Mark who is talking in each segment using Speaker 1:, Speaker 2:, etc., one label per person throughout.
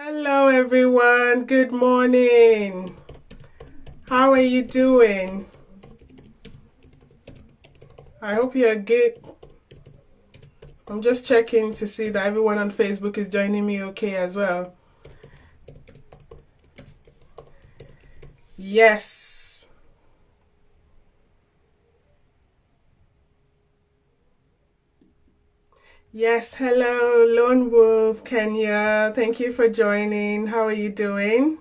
Speaker 1: Hello everyone, good morning. How are you doing? I hope you're good. I'm just checking to see that everyone on Facebook is joining me okay as well. Yes. Yes, hello, Lone Wolf, Kenya. Thank you for joining. How are you doing?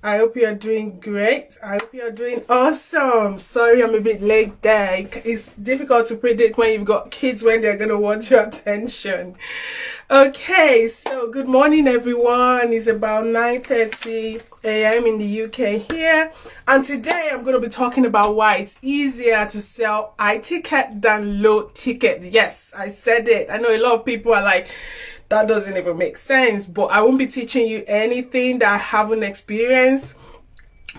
Speaker 1: I hope you're doing great. I hope you're doing awesome. Sorry, I'm a bit late there. It's difficult to predict when you've got kids when they're going to want your attention. Okay, so good morning, everyone. It's about 9:30 a.m. in the UK here. And today I'm going to be talking about why it's easier to sell high ticket than low ticket. Yes, I said it. I know a lot of people are like, that doesn't even make sense, but I won't be teaching you anything that I haven't experienced.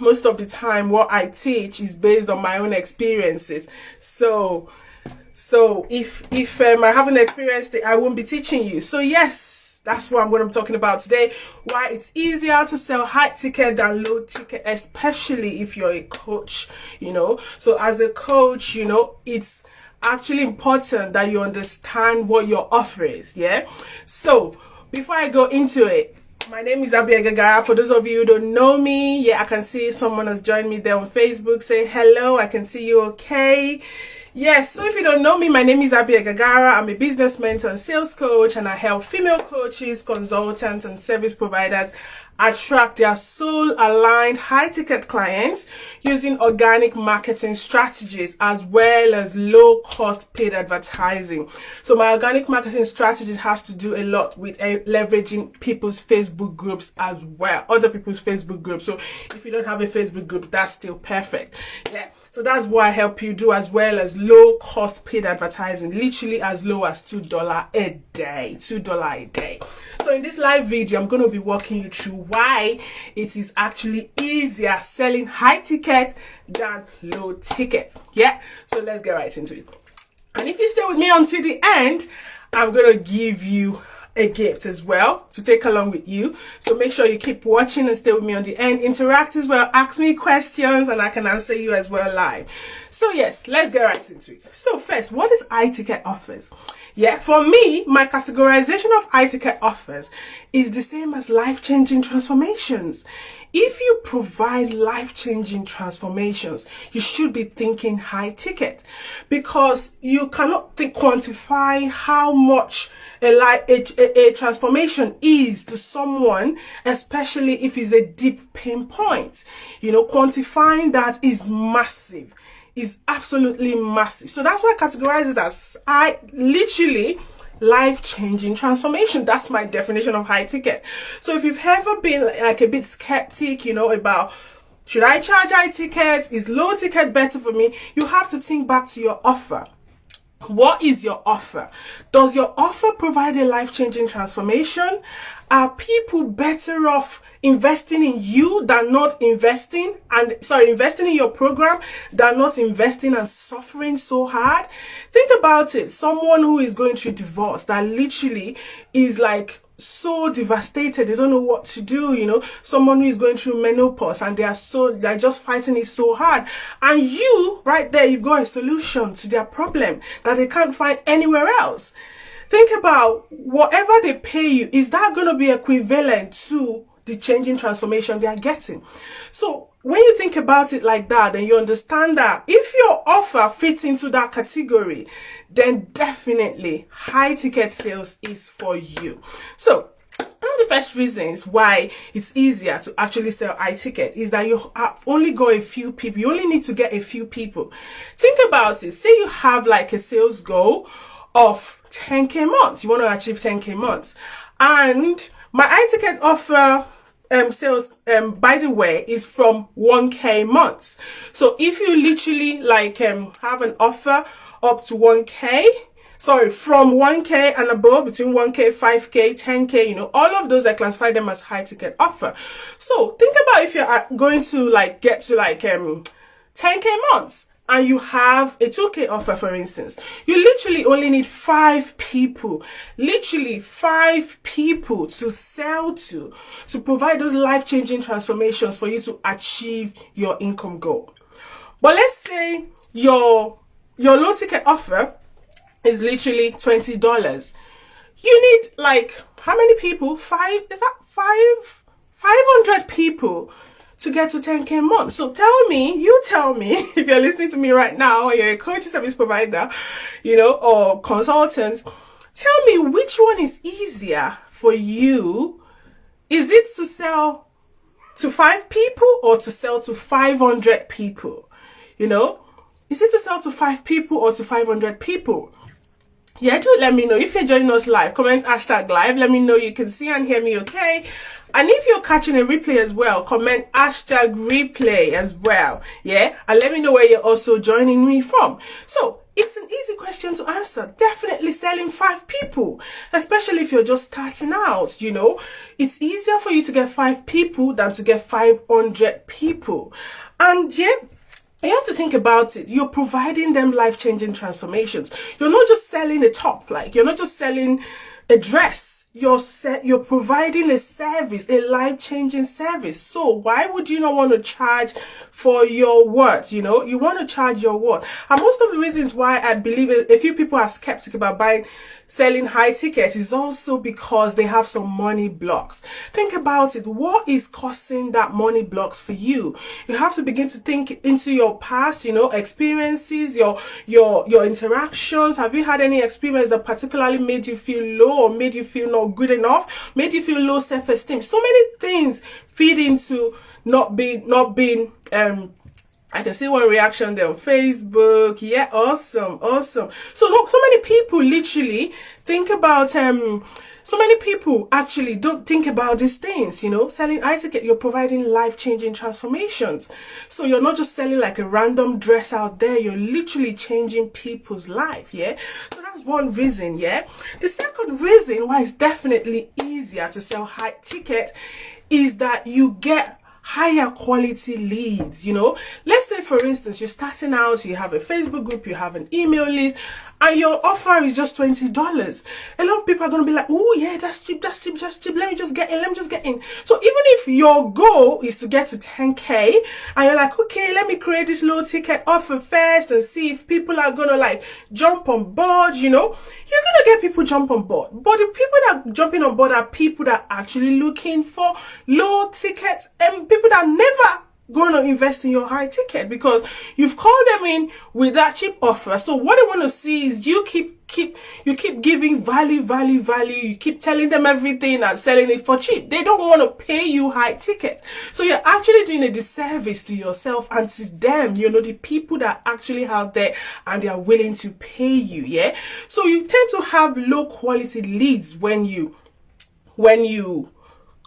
Speaker 1: Most of the time what I teach is based on my own experiences. So if I haven't experienced it, I won't be teaching you. So yes, that's what I'm going to be talking about today. Why it's easier to sell high ticket than low ticket, especially if you're a coach, So as a coach, it's actually important that you understand what your offer is. Yeah. So before I go into it, my name is Abia Gagara. For those of you who don't know me, I can see someone has joined me there on Facebook. Say hello. I can see you okay. Yes, so if you don't know me, my name is Abia Gagara. I'm a business mentor and sales coach, and I help female coaches, consultants, and service providers attract their soul-aligned high-ticket clients using organic marketing strategies as well as low-cost paid advertising. So my organic marketing strategies has to do a lot with leveraging people's Facebook groups as well, other people's Facebook groups. So if you don't have a Facebook group, that's still perfect. Yeah, so that's what I help you do, as well as low-cost paid advertising, literally as low as $2 a day. $2 a day. So in this live video, I'm going to be walking you through why it is actually easier selling high ticket than low ticket. Yeah, so let's get right into it. And if you stay with me until the end, I'm going to give you a gift as well to take along with you. So make sure you keep watching and stay with me on the end. Interact as well. Ask me questions and I can answer you as well live. So yes, let's get right into it. So first, what is high ticket offers? Yeah, for me, my categorization of high ticket offers is the same as life-changing transformations. If you provide life-changing transformations, you should be thinking high ticket, because you cannot quantify how much a transformation is to someone, especially if it's a deep pain point. Quantifying that is massive. Is absolutely massive. So that's why I categorize it as literally life-changing transformation. That's my definition of high ticket. So if you've ever been like a bit skeptic, about should I charge high tickets? Is low ticket better for me? You have to think back to your offer. What is your offer? Does your offer provide a life-changing transformation? Are people better off investing in you than not investing in your program than not investing and suffering so hard? Think about it. Someone who is going through divorce that literally is like so devastated, they don't know what to do, someone who is going through menopause and they're just fighting it so hard, and you right there, you've got a solution to their problem that they can't find anywhere else. Think about whatever they pay you, is that going to be equivalent to the changing transformation they are getting? So when you think about it like that, then you understand that if your offer fits into that category, then definitely high ticket sales is for you. So one of the first reasons why it's easier to actually sell high ticket is that you have only got a few people. You only need to get a few people. Think about it. Say you have like a sales goal of 10k months. You want to achieve 10k months. And my high ticket offer sales, by the way, is from 1k months. So if you literally have an offer up to 1k, from 1k and above, between 1k, 5k, 10k, all of those, I classify them as high ticket offer. So think about if you're going to get to 10k months. and you have a 2K offer, for instance, you literally only need 5 people, literally 5 people to sell to provide those life-changing transformations for you to achieve your income goal. But let's say your low ticket offer is literally $20. You need like, how many people? 500 people to get to 10K a month. So you tell me, if you're listening to me right now, or you're a coaching service provider, or consultant, tell me which one is easier for you. Is it to sell to 5 people or to sell to 500 people? Is it to sell to 5 people or to 500 people? Yeah, do let me know. If you're joining us live, comment hashtag live. Let me know you can see and hear me okay. And if you're catching a replay as well, comment hashtag replay as well. Yeah, and let me know where you're also joining me from. So it's an easy question to answer. Definitely selling 5 people, especially if you're just starting out. It's easier for you to get 5 people than to get 500 people. And yeah, you have to think about it. You're providing them life-changing transformations. You're not just selling a top, you're not just selling a dress. You're providing a service, a life-changing service. So why would you not want to charge for your worth? You want to charge your worth. And most of the reasons why I believe a few people are skeptical about selling high tickets is also because they have some money blocks. Think about it. What is causing that money blocks for you? You have to begin to think into your past, experiences, your interactions. Have you had any experience that particularly made you feel low or made you feel not good enough, made you feel low self-esteem? So many things feed into not being I can see one reaction there on Facebook. Yeah, awesome. So many people literally think about so many people actually don't think about these things. Selling high ticket, you're providing life-changing transformations. So you're not just selling like a random dress out there, you're literally changing people's life. Yeah, so that's one reason. Yeah, the second reason why it's definitely easier to sell high ticket is that you get higher quality leads. Let's say, for instance, you're starting out, you have a Facebook group, you have an email list, and your offer is just $20. A lot of people are going to be like, oh yeah, that's cheap. Let me just get in. So even if your goal is to get to 10K and you're like, okay, let me create this low ticket offer first and see if people are going to jump on board, you're going to get people jump on board. But the people that are jumping on board are people that are actually looking for low tickets and people that never going to invest in your high ticket because you've called them in with that cheap offer. So what they want to see is you keep giving value. You keep telling them everything and selling it for cheap. They don't want to pay you high ticket. So you're actually doing a disservice to yourself and to them, the people that are actually out there and they are willing to pay you. Yeah. So you tend to have low quality leads when you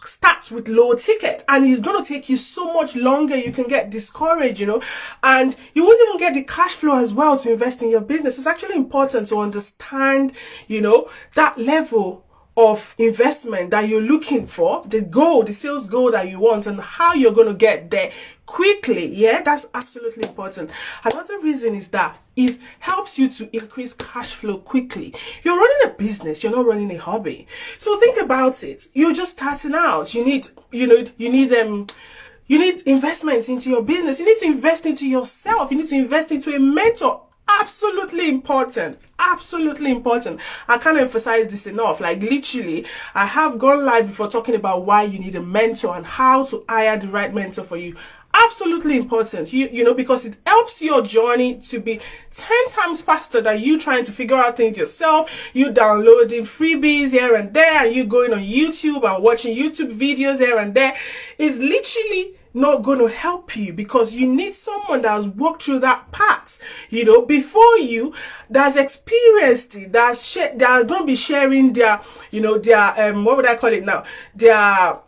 Speaker 1: start with low ticket, and it's going to take you so much longer. You can get discouraged, and you won't even get the cash flow as well to invest in your business. It's actually important to understand, that level of investment that you're looking for, the sales goal that you want, and how you're going to get there quickly. Yeah, that's absolutely important. Another reason is that it helps you to increase cash flow quickly. You're running a business, you're not running a hobby. So think about it. You're just starting out. You need investment into your business. You need to invest into yourself. You need to invest into a mentor. Absolutely important. I can't emphasize this enough. Literally, I have gone live before talking about why you need a mentor and how to hire the right mentor for you. Absolutely important, because it helps your journey to be 10 times faster than you trying to figure out things yourself. You downloading freebies here and there, and you going on YouTube and watching YouTube videos here and there. It's literally not going to help you because you need someone that has walked through that path, before you, that's experienced it, that are going to be sharing their, what would I call it now? Their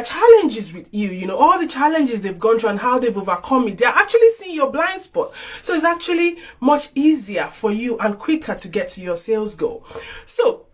Speaker 1: challenges with you, all the challenges they've gone through and how they've overcome it. They're actually seeing your blind spots. So it's actually much easier for you and quicker to get to your sales goal. So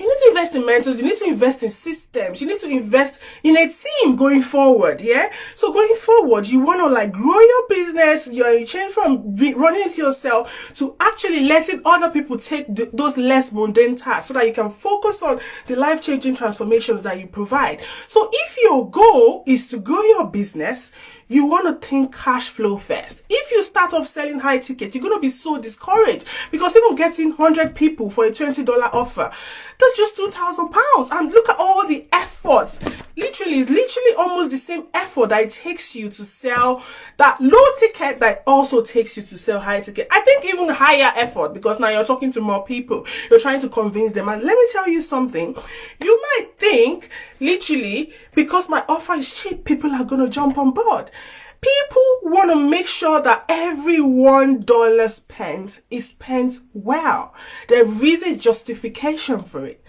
Speaker 1: You need to invest in mentors, you need to invest in systems, you need to invest in a team going forward, yeah? So going forward, you want to like grow your business, you change from running it yourself to actually letting other people take those less mundane tasks so that you can focus on the life-changing transformations that you provide. So if your goal is to grow your business, you want to think cash flow first. If you start off selling high ticket, you're going to be so discouraged because even getting 100 people for a $20 offer, that's just £2,000. And look at all the efforts. It's literally almost the same effort that it takes you to sell that low ticket that also takes you to sell high ticket. I think even higher effort because now you're talking to more people. You're trying to convince them. And let me tell you something. You might think literally because my offer is cheap, people are going to jump on board. People want to make sure that every $1 spent is spent well. There is a justification for it.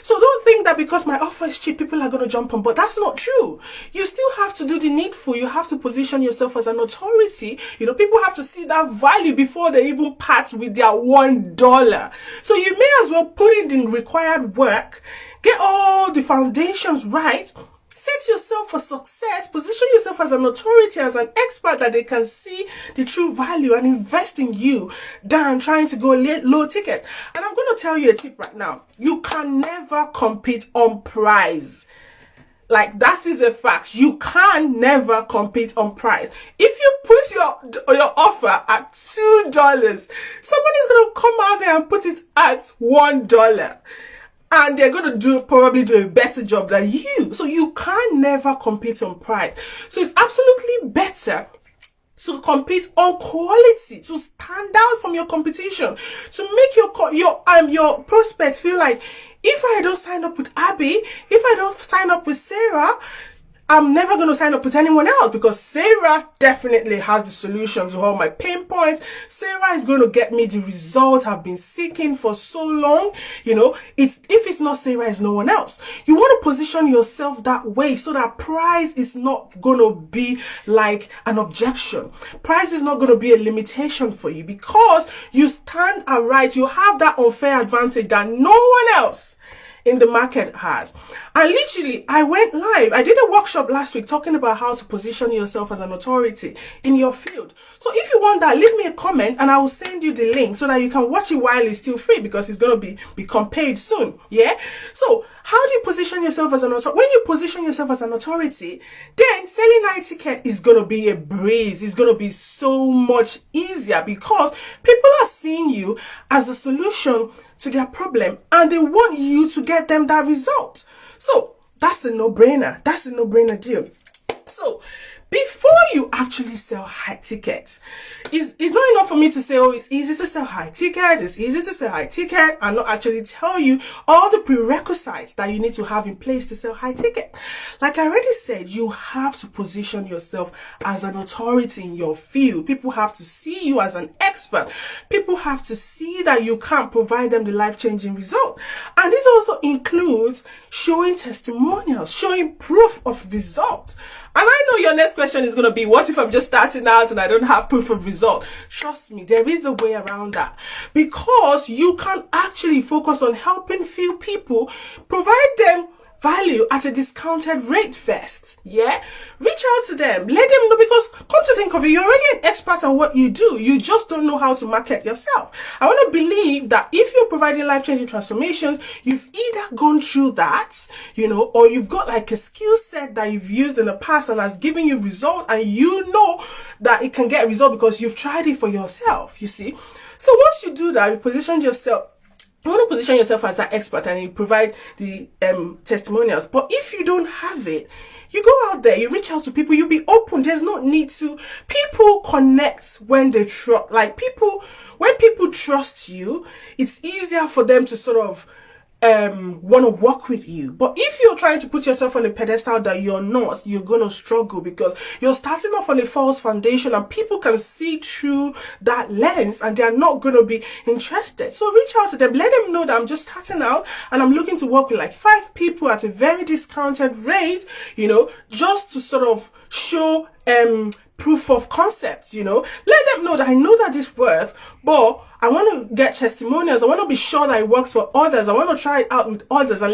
Speaker 1: So don't think that because my offer is cheap, people are going to jump on board. That's not true. You still have to do the needful. You have to position yourself as an authority. You know, people have to see that value before they even part with their $1. So you may as well put in the required work, get all the foundations right, set yourself for success, position yourself as an authority, as an expert that they can see the true value and invest in you than trying to go low ticket. And I'm going to tell you a tip right now. You can never compete on price. Like, that is a fact. You can never compete on price. If you put your offer at $2, somebody's going to come out there and put it at $1. And they're going to probably do a better job than you. So you can never compete on price. So it's absolutely better to compete on quality, to stand out from your competition, to make your prospects feel like, if I don't sign up with Abby, if I don't sign up with Sarah, I'm never going to sign up with anyone else because Sarah definitely has the solution to all my pain points. Sarah is going to get me the results I've been seeking for so long. You know, if it's not Sarah, it's no one else. You want to position yourself that way so that price is not going to be like an objection. Price is not going to be a limitation for you because you stand aright. You have that unfair advantage that no one else in the market has. And literally, I went live. I did a workshop last week talking about how to position yourself as an authority in your field. So if you want that, leave me a comment and I will send you the link so that you can watch it while it's still free because it's going to become paid soon. Yeah. So how do you position yourself as an authority? When you position yourself as an authority, then selling high ticket is going to be a breeze. It's going to be so much easier because people are seeing you as the solution to their problem and they want you to get them that result. So that's a no-brainer. That's a no-brainer deal. So before you actually sell high tickets, it's not enough for me to say, oh, it's easy to sell high ticket, it's easy to sell high ticket, and not actually tell you all the prerequisites that you need to have in place to sell high ticket. Like I already said, you have to position yourself as an authority in your field. People have to see you as an expert. People have to see that you can provide them the life-changing result. And this also includes showing testimonials, showing proof of result. And I know your next question is going to be, what if I'm just starting out and I don't have proof of result? Trust me, there is a way around that because you can actually focus on helping few people, provide them value at a discounted rate first. Yeah, reach out to them, let them know, because come to think of it, you're already an expert on what you do, you just don't know how to market yourself. I want to believe that if you're providing life-changing transformations, you've either gone through that, you know, or you've got like a skill set that you've used in the past and has given you results, and you know that it can get a result because you've tried it for yourself, you see. So once you do that, you position yourself. You want to position yourself as that expert and you provide the testimonials. But if you don't have it, you go out there, you reach out to people, you be open. There's no need to. People connect when they trust. Like when people trust you, it's easier for them to sort of want to work with you. But if you're trying to put yourself on a pedestal that you're not, you're going to struggle because you're starting off on a false foundation and people can see through that lens and they're not going to be interested. So reach out to them, let them know that I'm just starting out and I'm looking to work with like 5 people at a very discounted rate, you know, just to sort of show proof of concept, you know. Let them know that I know that this works, but I want to get testimonials. I want to be sure that it works for others. I want to try it out with others, and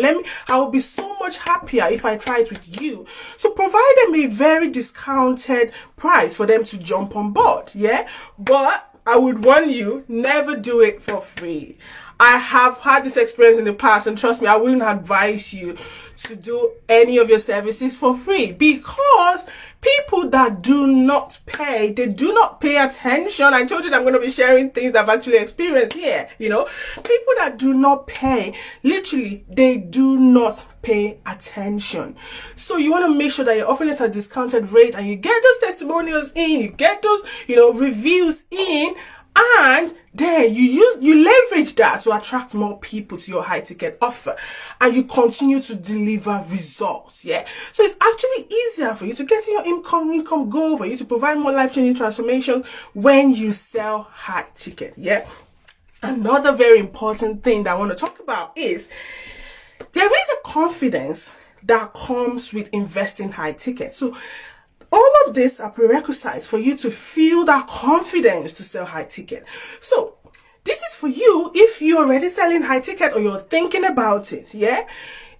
Speaker 1: I will be so much happier if I try it with you. So provide them a very discounted price for them to jump on board. Yeah. But I would warn you, never do it for free. I have had this experience in the past, and trust me, I wouldn't advise you to do any of your services for free, because people that do not pay, they do not pay attention. I told you that I'm going to be sharing things I've actually experienced here. People that do not pay, literally, they do not pay attention. So you want to make sure that you're offering it at a discounted rate, and you get those testimonials in, you get those, reviews in, and then you leverage that to attract more people to your high ticket offer, and you continue to deliver results. Yeah. So it's actually easier for you to get your income goal, for you to provide more life-changing transformation when you sell high ticket. Yeah. Another very important thing that I want to talk about is there is a confidence that comes with investing high ticket. So all of these are prerequisites for you to feel that confidence to sell high ticket. So this is for you if you're already selling high ticket or you're thinking about it. Yeah.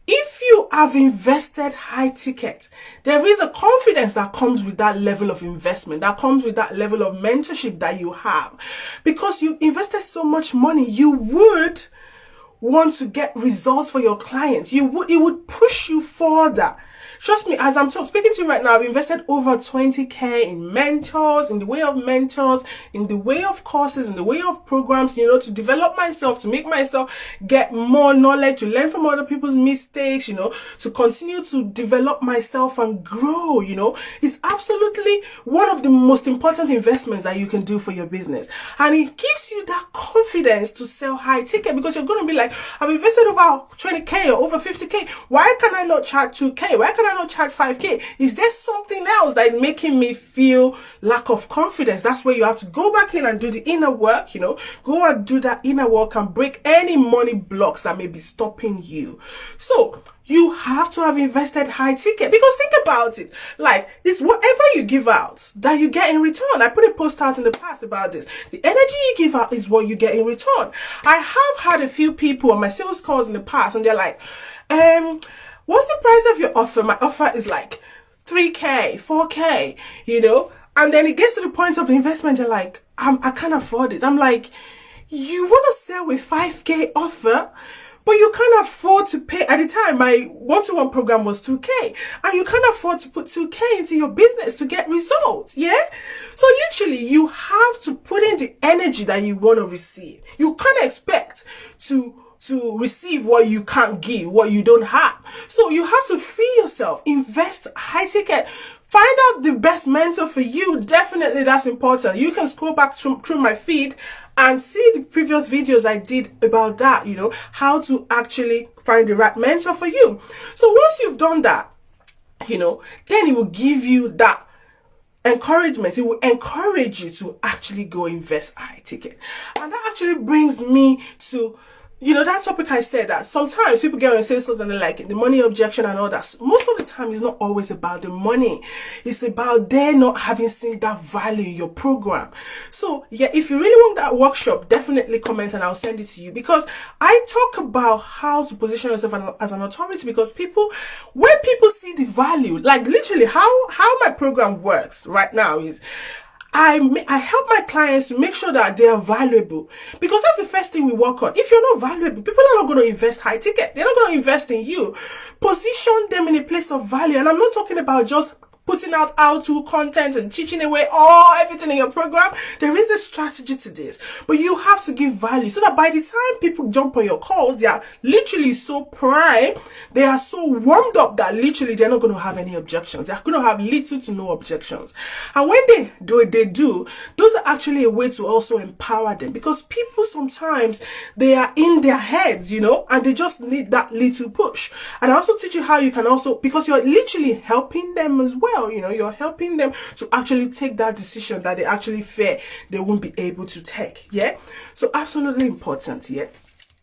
Speaker 1: If you have invested high ticket, there is a confidence that comes with that level of investment, that comes with that level of mentorship that you have, because you've invested so much money. You would want to get results for your clients. It would push you further. Trust me, as I'm speaking to you right now, I've invested over 20K in mentors, in the way of mentors, in the way of courses, in the way of programs, to develop myself, to make myself get more knowledge, to learn from other people's mistakes, to continue to develop myself and grow. It's absolutely one of the most important investments that you can do for your business. And it gives you that confidence to sell high ticket, because you're going to be like, I've invested over 20K or over 50K. Why can I not charge 2K? Why can I not charge 5K? Is there something else that is making me feel lack of confidence? That's where you have to go back in and do the inner work, go and do that inner work and break any money blocks that may be stopping you. So you have to have invested high ticket, because think about it, like it's whatever you give out that you get in return. I put a post out in the past about this. The energy you give out is what you get in return. I have had a few people on my sales calls in the past, and they're like, what's the price of your offer? My offer is like 3K, 4K, and then it gets to the point of the investment. They're like, I can't afford it. I'm like, you want to sell with 5K offer, but you can't afford to pay. At the time, my one-to-one program was 2K, and you can't afford to put 2K into your business to get results. Yeah. So literally, you have to put in the energy that you want to receive. You can't expect to receive what you can't give, what you don't have. So you have to free yourself, invest high ticket, find out the best mentor for you. Definitely, that's important. You can scroll back through my feed and see the previous videos I did about that, how to actually find the right mentor for you. So once you've done that, then it will give you that encouragement. It will encourage you to actually go invest high ticket. And that actually brings me to that topic I said, that sometimes people get on sales calls and they're like, the money objection and all that. Most of the time, it's not always about the money. It's about they not having seen that value in your program. So yeah, if you really want that workshop, definitely comment and I'll send it to you, because I talk about how to position yourself as an authority, because when people see the value, like literally how my program works right now is, I help my clients to make sure that they are valuable, because that's the first thing we work on. If you're not valuable, people are not going to invest high ticket. They're not going to invest in you. Position them in a place of value. And I'm not talking about just putting out how-to content and teaching away everything in your program. There is a strategy to this, but you have to give value so that by the time people jump on your calls, they are literally so prime, they are so warmed up that literally they're not going to have any objections. They're going to have little to no objections. And when they do, those are actually a way to also empower them, because people sometimes, they are in their heads, and they just need that little push. And I also teach you how you can also, because you're literally helping them as well. You're helping them to actually take that decision that they actually fear they won't be able to take. Yeah. So absolutely important. Yeah.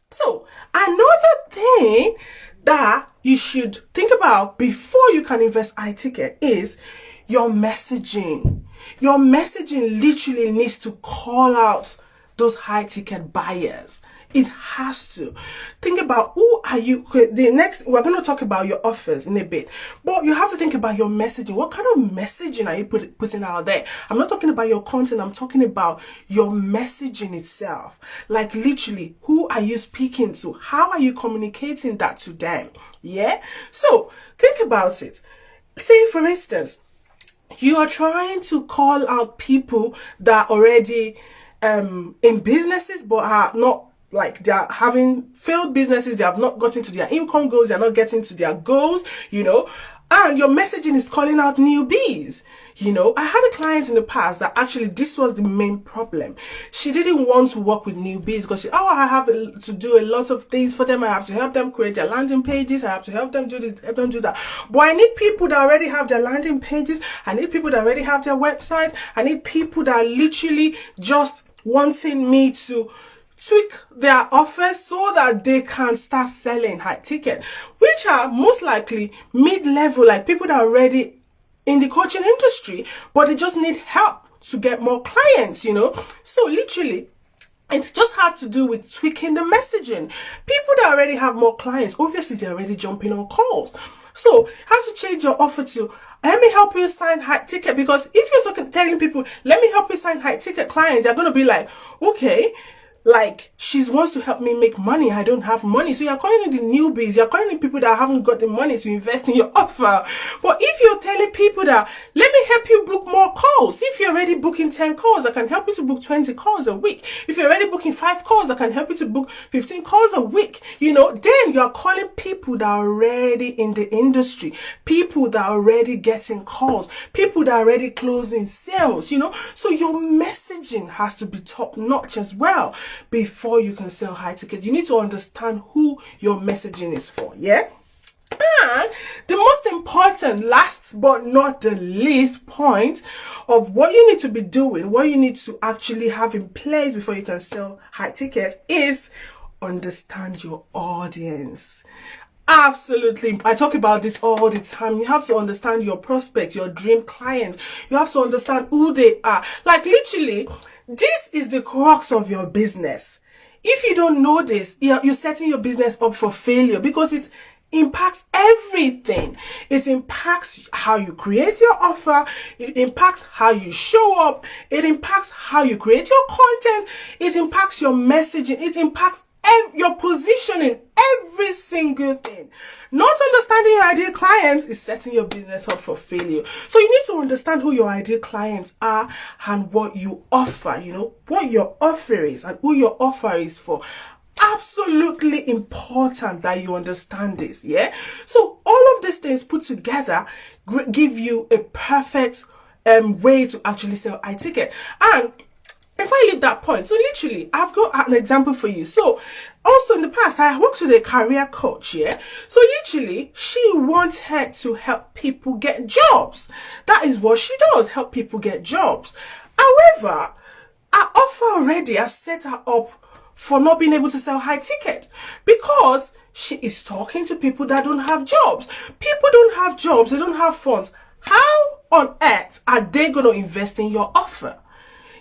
Speaker 1: So another thing that you should think about before you can invest high ticket is your messaging. Your messaging literally needs to call out those high ticket buyers. It has to. Think about who are you. The next, we're going to talk about your offers in a bit, but you have to think about your messaging. What kind of messaging are you putting out there? I'm not talking about your content. I'm talking about your messaging itself. Like literally, who are you speaking to? How are you communicating that to them? Yeah. So think about it. Say for instance, you are trying to call out people that are already in businesses but are not, like, they're having failed businesses, they have not gotten to their income goals, they're not getting to their goals, and your messaging is calling out newbies. I had a client in the past that actually this was the main problem. She didn't want to work with newbies because I have to do a lot of things for them. I have to help them create their landing pages. I have to help them do this, help them do that. But I need people that already have their landing pages. I need people that already have their website. I need people that are literally just wanting me to tweak their offers so that they can start selling high ticket, which are most likely mid-level, like people that are already in the coaching industry, but they just need help to get more clients, So literally, it just had to do with tweaking the messaging. People that already have more clients, obviously they're already jumping on calls. So how to change your offer to, let me help you sign high ticket, because if you're telling people, let me help you sign high ticket clients, they're going to be like, okay, like, she wants to help me make money. I don't have money. So you're calling the newbies. You're calling people that haven't got the money to invest in your offer. But if you're telling people that, let me help you book more calls. If you're already booking 10 calls, I can help you to book 20 calls a week. If you're already booking 5 calls, I can help you to book 15 calls a week. Then you're calling people that are already in the industry. People that are already getting calls. People that are already closing sales, So your messaging has to be top notch as well. Before you can sell high ticket, you need to understand who your messaging is for. Yeah. And the most important, last but not the least point of what you need to be doing, what you need to actually have in place before you can sell high ticket, is understand your audience. Absolutely. I talk about this all the time. You have to understand your prospect, your dream client. You have to understand who they are. Like literally, this is the crux of your business. If you don't know this, you're setting your business up for failure, because it impacts everything. It impacts how you create your offer. It impacts how you show up. It impacts how you create your content. It impacts your messaging. It impacts your positioning, every single thing. Not understanding your ideal clients is setting your business up for failure. So you need to understand who your ideal clients are and what you offer, what your offer is and who your offer is for. Absolutely important that you understand this. Yeah. So all of these things put together give you a perfect way to actually sell high ticket. And if I leave that point, so literally, I've got an example for you. So, also in the past, I worked with a career coach, yeah? So literally, she wanted to help people get jobs. That is what she does, help people get jobs. However, our offer already has set her up for not being able to sell high ticket, because she is talking to people that don't have jobs. People don't have jobs, they don't have funds. How on earth are they going to invest in your offer?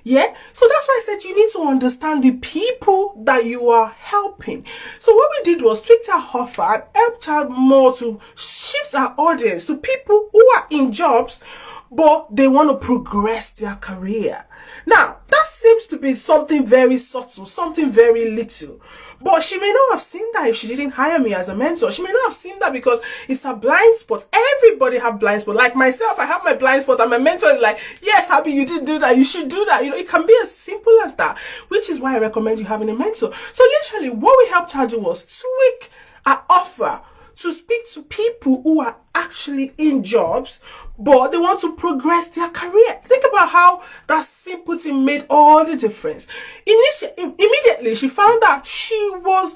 Speaker 1: Yeah, so that's why I said you need to understand the people that you are helping. So what we did was tweaked our offer and helped her more to shift our audience to people who are in jobs, but they want to progress their career. Now, that seems to be something very subtle, something very little. But she may not have seen that if she didn't hire me as a mentor. She may not have seen that because it's a blind spot. Everybody have blind spot. Like myself, I have my blind spot, and my mentor is like, yes, Happy, you didn't do that. You should do that. It can be as simple as that, which is why I recommend you having a mentor. So literally, what we helped her do was tweak our offer to speak to people who are actually in jobs, but they want to progress their career. Think about how that simple thing made all the difference. Immediately, she found that she was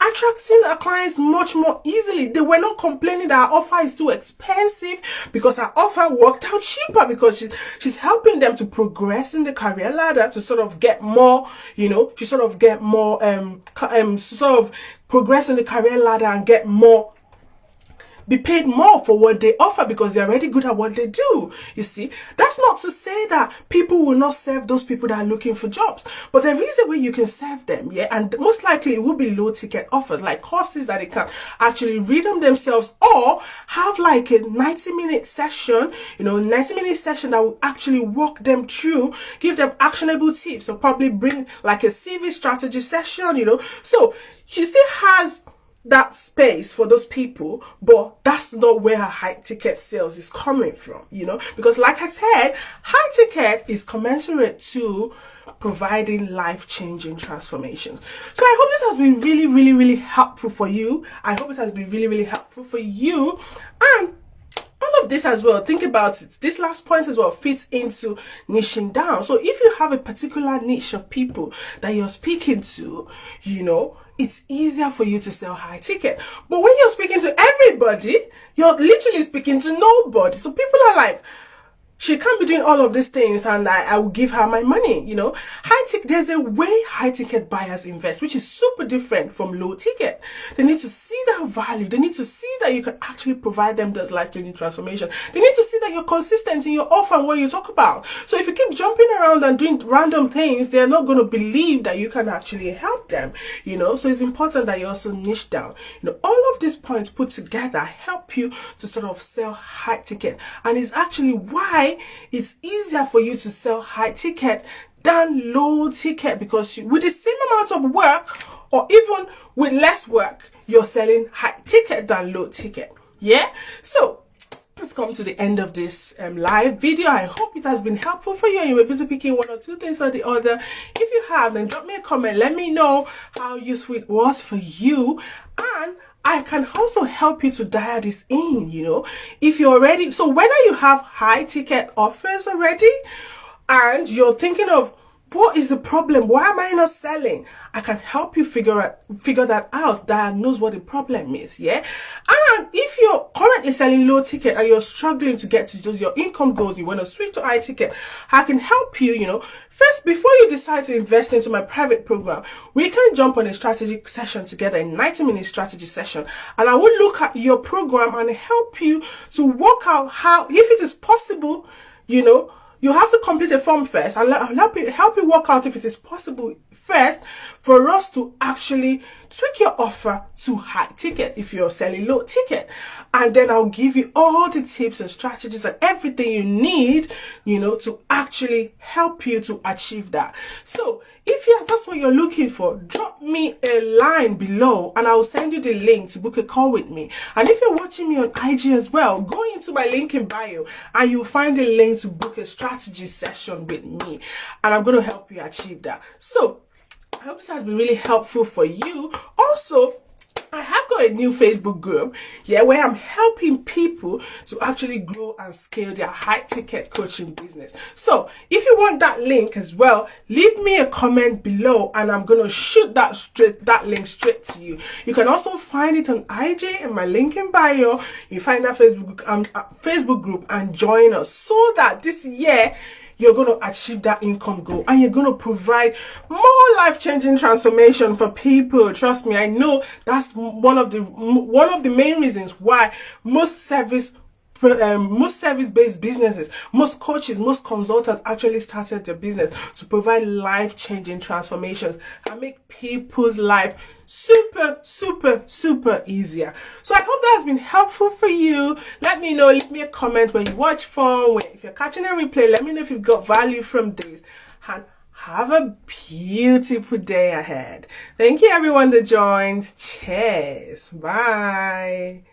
Speaker 1: attracting her clients much more easily. They were not complaining that her offer is too expensive, because her offer worked out cheaper, because she's helping them to progress in the career ladder, to sort of get more, to sort of get more, sort of progress in the career ladder and get more be paid more for what they offer because they're already good at what they do. You see, that's not to say that people will not serve those people that are looking for jobs, but there is a way you can serve them, yeah, and most likely it will be low ticket offers, like courses that they can actually read them themselves, or have like a 90-minute session, 90-minute session that will actually walk them through, give them actionable tips, or probably bring like a CV strategy session, so she still has that space for those people, but that's not where her high ticket sales is coming from, because like I said, high ticket is commensurate to providing life-changing transformations. So I hope this has been really, really, really helpful for you. I hope it has been really, really helpful for you. And all of this as well, think about it, this last point as well fits into niching down. So if you have a particular niche of people that you're speaking to, it's easier for you to sell high ticket. But when you're speaking to everybody, you're literally speaking to nobody. So people are like, she can't be doing all of these things and I will give her my money, High ticket, there's a way high ticket buyers invest, which is super different from low ticket. They need to see that value. They need to see that you can actually provide them those life-changing transformation. They need to see that you're consistent in your offer and what you talk about. So if you keep jumping around and doing random things, they're not going to believe that you can actually help them, So it's important that you also niche down. All of these points put together help you to sort of sell high ticket. And it's actually why it's easier for you to sell high ticket than low ticket, because with the same amount of work or even with less work, you're selling high ticket than low ticket. Yeah, so let's come to the end of this live video. I hope it has been helpful for you and you were busy picking one or two things or the other. If you have, then drop me a comment, let me know how useful it was for you, and I can also help you to dial this in, if you're already, so whether you have high ticket offers already and you're thinking of, what is the problem? Why am I not selling? I can help you figure that out, diagnose what the problem is, yeah? And if you're currently selling low ticket and you're struggling to get to just your income goals, you want to switch to high ticket, I can help you, First, before you decide to invest into my private program, we can jump on a strategic session together, a 90-minute strategy session, and I will look at your program and help you to work out how, if it is possible, you have to complete a form first. I'll help you work out if it is possible first for us to actually tweak your offer to high ticket if you're selling low ticket. And then I'll give you all the tips and strategies and everything you need, to actually help you to achieve that. So if that's what you're looking for, drop me a line below and I'll send you the link to book a call with me. And if you're watching me on IG as well, go into my link in bio and you'll find a link to book a strategy session with me. And I'm going to help you achieve that. So I hope this has been really helpful for you. Also, I have got a new Facebook group, where I'm helping people to actually grow and scale their high ticket coaching business. So if you want that link as well, leave me a comment below and I'm going to shoot that link straight to you. You can also find it on IG and my link in bio. You find that Facebook group and join us so that this year you're going to achieve that income goal and you're going to provide more life-changing transformation for people. Trust me, I know that's one of the main reasons why most service-based businesses, most coaches, most consultants actually started their business to provide life-changing transformations and make people's life super, super, super easier. So I hope that has been helpful for you. Let me know, leave me a comment when you watch from, if you're catching a replay, let me know if you've got value from this. And have a beautiful day ahead. Thank you everyone that joined. Cheers. Bye.